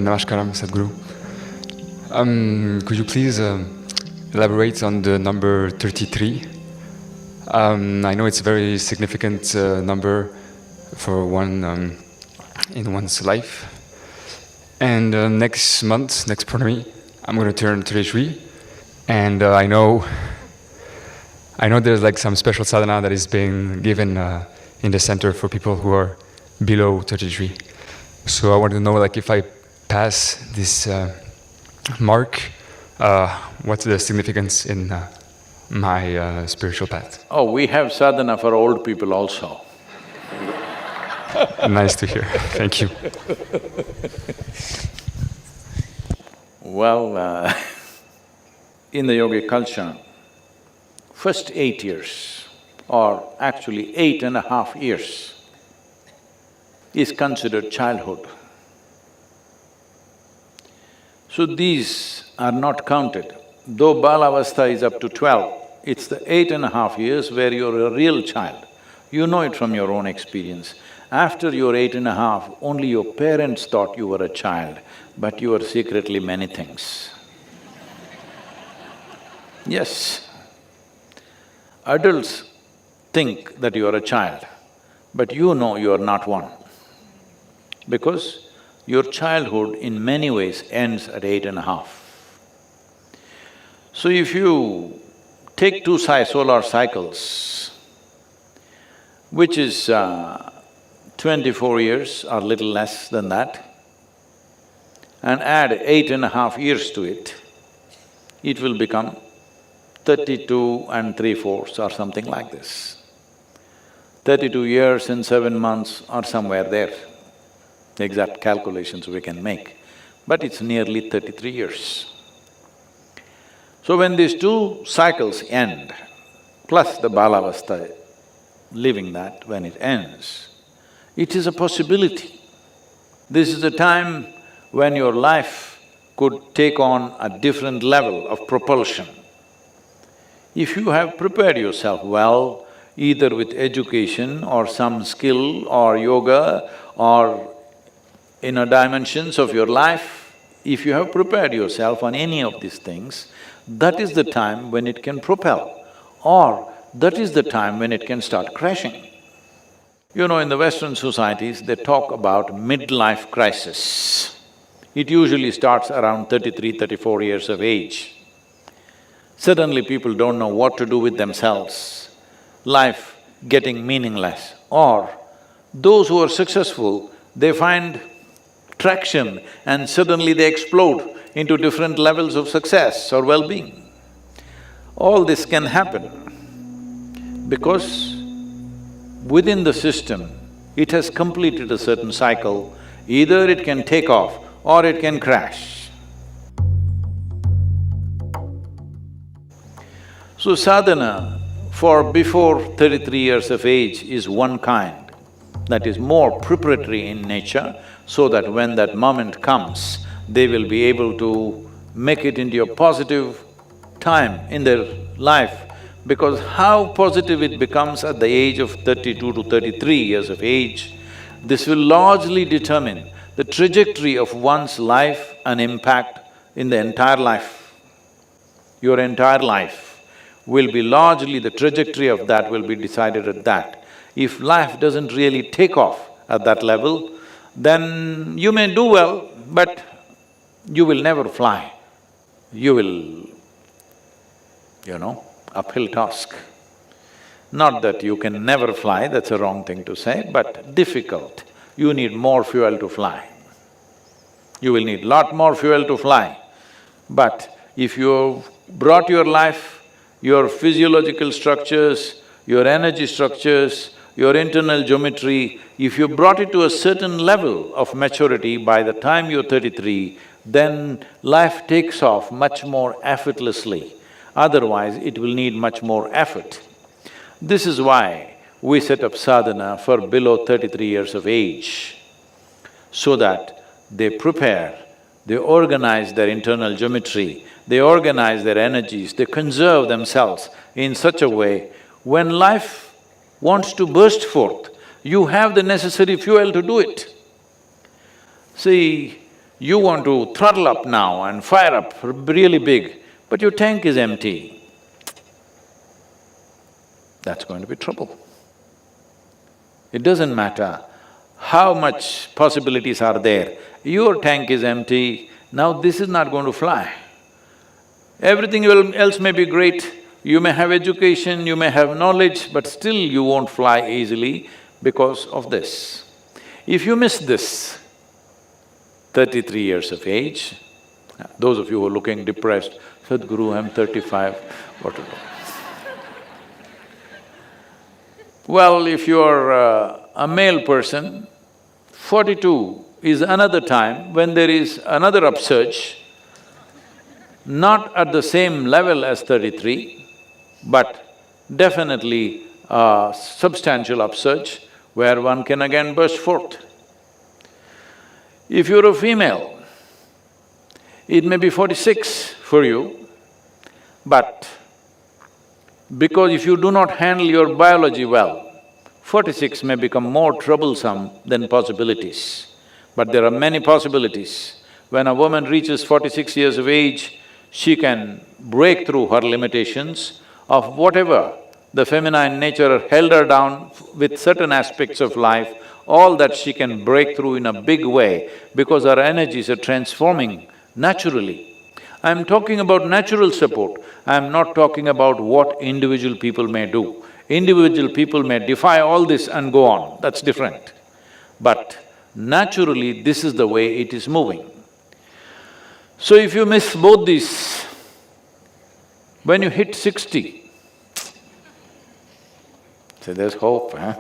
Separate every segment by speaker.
Speaker 1: Namaskaram, Sadhguru. Could you please elaborate on the number 33? I know it's a very significant number for one in one's life. And next month, next Purnami, I'm going to turn 33. And I know there's like some special sadhana that is being given in the center for people who are below 33. So I want to know, like, if I pass this mark, what's the significance in my spiritual path?
Speaker 2: Oh, we have sadhana for old people also.
Speaker 1: Nice to hear. Thank you.
Speaker 2: Well, in the yogic culture, first 8 years, or actually 8.5 years, is considered childhood. So these are not counted. Though balavastha is up to 12, it's the 8.5 years where you're a real child. You know it from your own experience. After your 8.5, only your parents thought you were a child, but you were secretly many things. Yes. Adults think that you are a child, but you know you are not one. Because your childhood in many ways ends at 8.5. So if you take two solar cycles, which is 24 years or little less than that, and add 8.5 years to it, it will become 32 and 3/4 or something like this. 32 years and 7 months or somewhere there. The exact calculations we can make, but it's nearly 33 years. So when these two cycles end, plus the balavastha, living that when it ends, it is a possibility. This is a time when your life could take on a different level of propulsion. If you have prepared yourself well, either with education or some skill or yoga or inner dimensions of your life, if you have prepared yourself on any of these things, that is the time when it can propel, or that is the time when it can start crashing. You know, in the Western societies, they talk about midlife crisis. It usually starts around 33, 34 years of age. Suddenly people don't know what to do with themselves, life getting meaningless. Or those who are successful, they find traction and suddenly they explode into different levels of success or well-being. All this can happen because within the system, it has completed a certain cycle. Either it can take off or it can crash. So sadhana for before 33 years of age is one kind, that is more preparatory in nature, so that when that moment comes, they will be able to make it into a positive time in their life. Because how positive it becomes at the age of 32 to 33 years of age, this will largely determine the trajectory of one's life and impact in the entire life. Your entire life will be largely… the trajectory of that will be decided at that. If life doesn't really take off at that level, then you may do well, but you will never fly. You will, uphill task. Not that you can never fly, that's a wrong thing to say, but difficult. You need more fuel to fly. You will need lot more fuel to fly. But if you've brought your life, your physiological structures, your energy structures, your internal geometry, if you brought it to a certain level of maturity by the time you're 33, then life takes off much more effortlessly. Otherwise, it will need much more effort. This is why we set up sadhana for below 33 years of age, so that they prepare, they organize their internal geometry, they organize their energies, they conserve themselves in such a way, when life wants to burst forth, you have the necessary fuel to do it. See, You want to throttle up now and fire up really big, but your tank is empty. That's going to be trouble. It doesn't matter how much possibilities are there, your tank is empty, now this is not going to fly. Everything else may be great, you may have education, you may have knowledge, but still you won't fly easily because of this. If you miss this, 33 years of age, those of you who are looking depressed, Sadhguru, I'm 35, what to do? Well, if you're a male person, 42 is another time when there is another upsurge, not at the same level as 33, but definitely a substantial upsurge where one can again burst forth. If you're a female, it may be 46 for you, but because if you do not handle your biology well, 46 may become more troublesome than possibilities. But there are many possibilities. When a woman reaches 46 years of age, she can break through her limitations of whatever the feminine nature held her down with certain aspects of life, all that she can break through in a big way because her energies are transforming naturally. I'm talking about natural support, I'm not talking about what individual people may do. Individual people may defy all this and go on, that's different. But naturally, this is the way it is moving. So if you miss both these, when you hit 60, say there's hope, huh?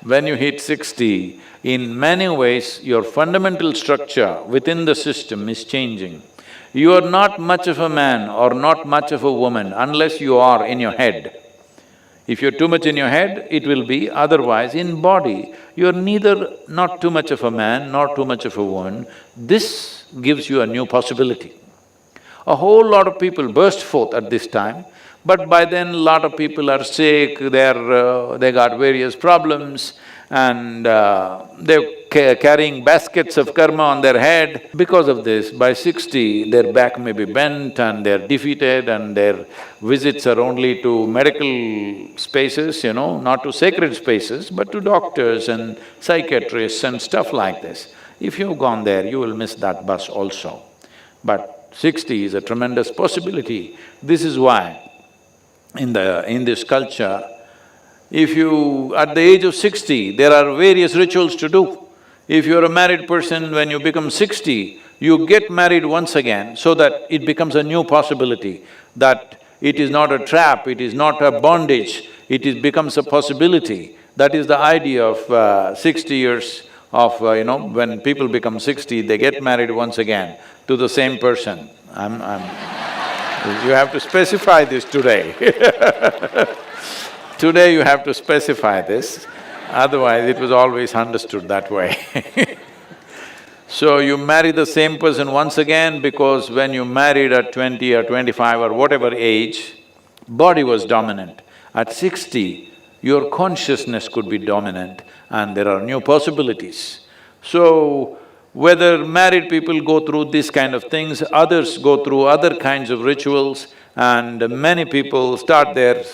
Speaker 2: When you hit 60, in many ways, your fundamental structure within the system is changing. You are not much of a man or not much of a woman unless you are in your head. If you're too much in your head, it will be, otherwise in body, you're neither not too much of a man nor too much of a woman. This gives you a new possibility. A whole lot of people burst forth at this time, but by then a lot of people are sick, they got various problems and they're carrying baskets of karma on their head. Because of this, by 60, their back may be bent and they're defeated and their visits are only to medical spaces, not to sacred spaces, but to doctors and psychiatrists and stuff like this. If you've gone there, you will miss that bus also. But 60 is a tremendous possibility. This is why in this culture, if you… at the age of 60, there are various rituals to do. If you're a married person, when you become 60, you get married once again so that it becomes a new possibility, that it is not a trap, it is not a bondage, becomes a possibility. That is the idea of 60 years of, when people become 60, they get married once again to the same person. You have to specify this today. Today you have to specify this, otherwise it was always understood that way. So you marry the same person once again because when you married at 20 or 25 or whatever age, body was dominant. At 60, your consciousness could be dominant and there are new possibilities. So, whether married people go through these kind of things, others go through other kinds of rituals, and many people start their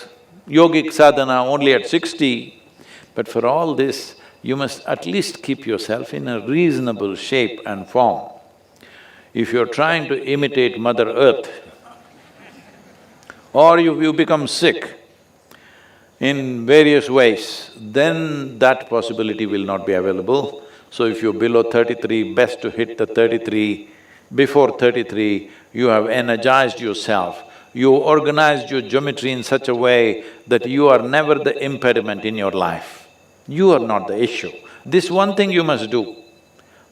Speaker 2: yogic sadhana only at 60. But for all this, you must at least keep yourself in a reasonable shape and form. If you're trying to imitate Mother Earth, or you become sick in various ways, then that possibility will not be available. So if you're below 33, best to hit the 33. Before 33, you have energized yourself, you organized your geometry in such a way that you are never the impediment in your life. You are not the issue. This one thing you must do.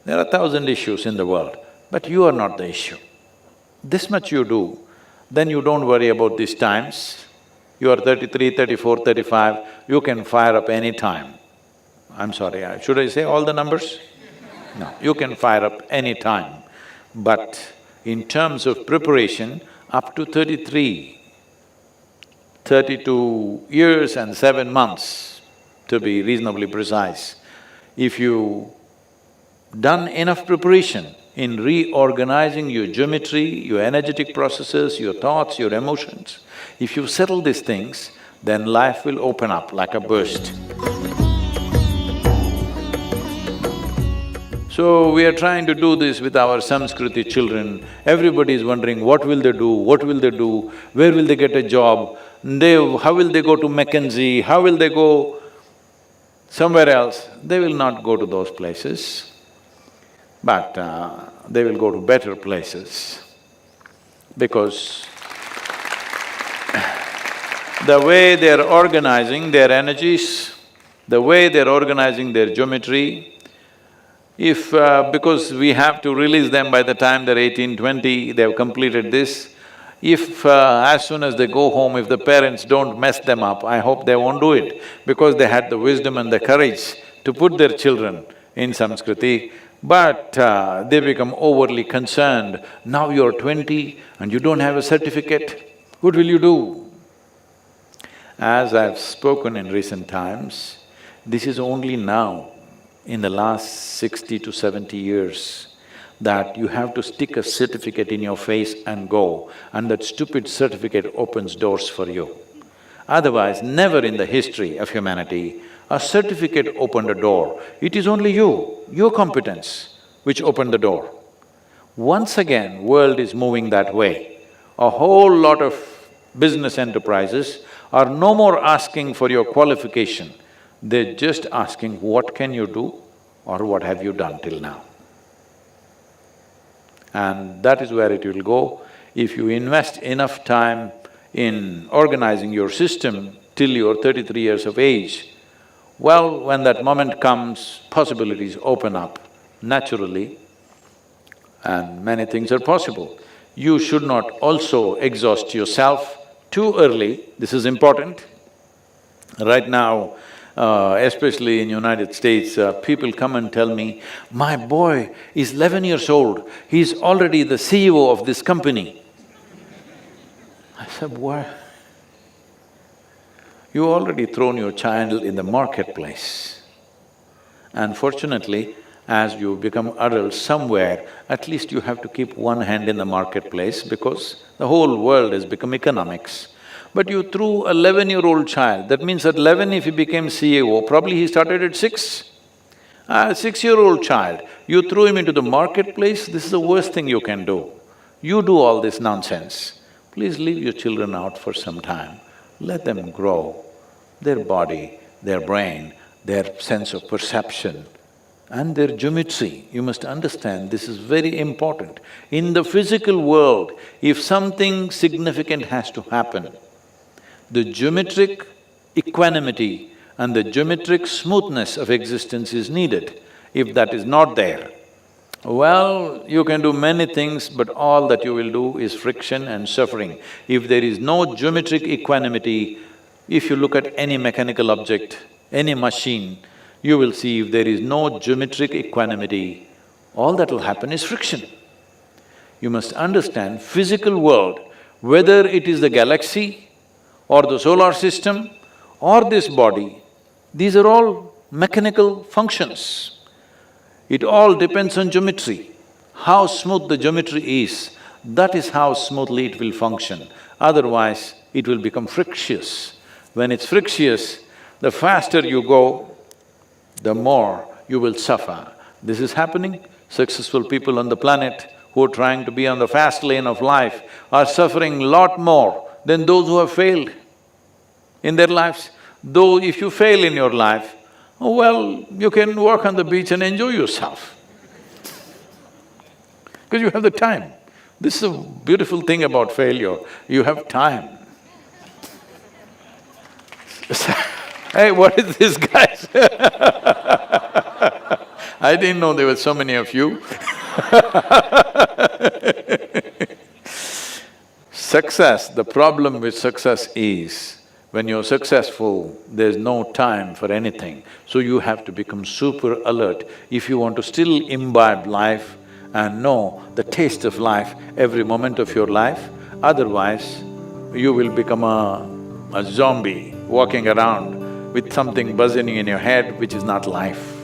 Speaker 2: There are 1,000 issues in the world, but you are not the issue. This much you do, then you don't worry about these times. You are 33, 34, 35, you can fire up any time. I'm sorry, should I say all the numbers? No, you can fire up any time. But in terms of preparation, up to 33, 32 years and 7 months, to be reasonably precise. If you done enough preparation in reorganizing your geometry, your energetic processes, your thoughts, your emotions, if you settle these things, then life will open up like a burst. So, we are trying to do this with our Samskriti children. Everybody is wondering, what will they do, what will they do, where will they get a job, how will they go to McKinsey, how will they go somewhere else? They will not go to those places, but they will go to better places, because the way they're organizing their energies, the way they're organizing their geometry, if… because we have to release them by the time they're 18, 20, they've completed this, if as soon as they go home, if the parents don't mess them up, I hope they won't do it, because they had the wisdom and the courage to put their children in Samskriti, but they become overly concerned. Now you're 20 and you don't have a certificate, what will you do? As I've spoken in recent times, this is only now, in the last 60 to 70 years, that you have to stick a certificate in your face and go, and that stupid certificate opens doors for you. Otherwise, never in the history of humanity, a certificate opened a door. It is only you, your competence, which opened the door. Once again, world is moving that way. A whole lot of business enterprises are no more asking for your qualification, they're just asking what can you do or what have you done till now. And that is where it will go. If you invest enough time in organizing your system till you're 33 years of age, well, when that moment comes, possibilities open up naturally and many things are possible. You should not also exhaust yourself too early, this is important. Right now, especially in United States, people come and tell me, my boy is 11 years old, he's already the CEO of this company. I said, what? You already thrown your child in the marketplace. Unfortunately, as you become adults somewhere, at least you have to keep one hand in the marketplace because the whole world has become economics. But you threw a 11-year-old child, that means at 11 if he became CEO, probably he started at 6. A 6-year-old child, you threw him into the marketplace, this is the worst thing you can do. You do all this nonsense. Please leave your children out for some time, let them grow, their body, their brain, their sense of perception and their geometry. You must understand, this is very important. In the physical world, if something significant has to happen, the geometric equanimity and the geometric smoothness of existence is needed. If that is not there, well, you can do many things, but all that you will do is friction and suffering. If there is no geometric equanimity, if you look at any mechanical object, any machine, you will see if there is no geometric equanimity, all that will happen is friction. You must understand, physical world, whether it is the galaxy or the solar system or this body, these are all mechanical functions. It all depends on geometry. How smooth the geometry is, that is how smoothly it will function. Otherwise, it will become frictious. When it's frictious, the faster you go, the more you will suffer. This is happening. Successful people on the planet who are trying to be on the fast lane of life are suffering a lot more than those who have failed in their lives. Though if you fail in your life, oh well, you can walk on the beach and enjoy yourself because you have the time. This is a beautiful thing about failure, you have time. Hey, what is this, guys? I didn't know there were so many of you. Success, the problem with success is, when you're successful, there's no time for anything. So you have to become super alert if you want to still imbibe life and know the taste of life every moment of your life. Otherwise, you will become a zombie walking around with something buzzing in your head which is not life.